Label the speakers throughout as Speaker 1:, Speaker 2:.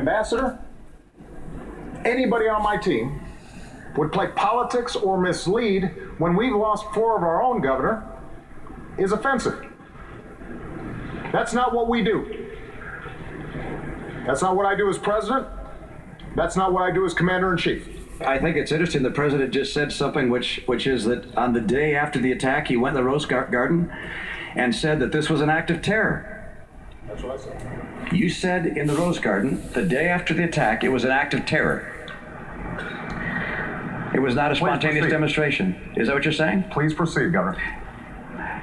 Speaker 1: Ambassador, anybody on my team would play politics or mislead when we've lost 4 of our own, Governor, is offensive. That's not what we do. That's not what I do as president. That's not what I do as commander-in-chief.
Speaker 2: I think it's interesting the president just said something which is that on the day after the attack, he went in the Rose Garden and said that this was an act of terror.
Speaker 1: That's what I said.
Speaker 2: You said in the Rose Garden, the day after the attack, it was an act of terror. It was not a spontaneous demonstration. Is that what you're saying?
Speaker 1: Please proceed, Governor.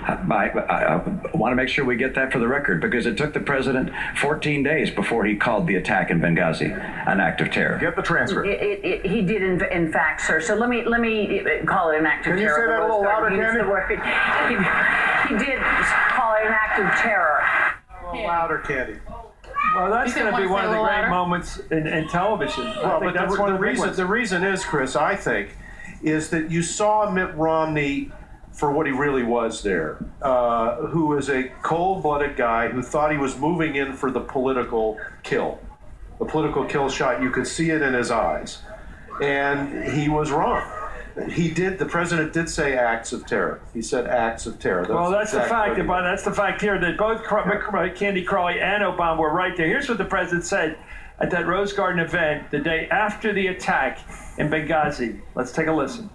Speaker 2: I want to make sure we get that for the record, because it took the president 14 days before he called the attack in Benghazi an act of terror.
Speaker 1: Get the transcript.
Speaker 3: He did, in fact, sir. So let me call it an act of terror.
Speaker 1: Can you say that a little louder, Candy?
Speaker 3: He did call it an act of terror.
Speaker 4: A little louder, Candy.
Speaker 5: Well, that's going to be one of the great moments in television.
Speaker 4: Well, but that's one of the reasons. The reason is, Chris, I think, is that you saw Mitt Romney for what he really was there, who is a cold-blooded guy who thought he was moving in for the political kill shot. You could see it in his eyes, and he was wrong. The president did say acts of terror. He said acts of terror.
Speaker 5: That's the fact. That's the fact here that both Candy Crawley and Obama were right there. Here's what the president said at that Rose Garden event the day after the attack in Benghazi. Let's take a listen.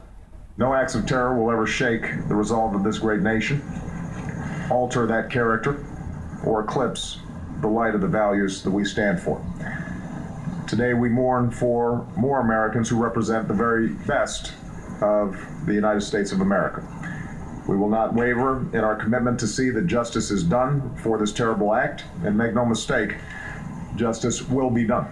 Speaker 1: No acts of terror will ever shake the resolve of this great nation, alter that character, or eclipse the light of the values that we stand for. Today we mourn for more Americans who represent the very best of the United States of America. We will not waver in our commitment to see that justice is done for this terrible act, and make no mistake, justice will be done.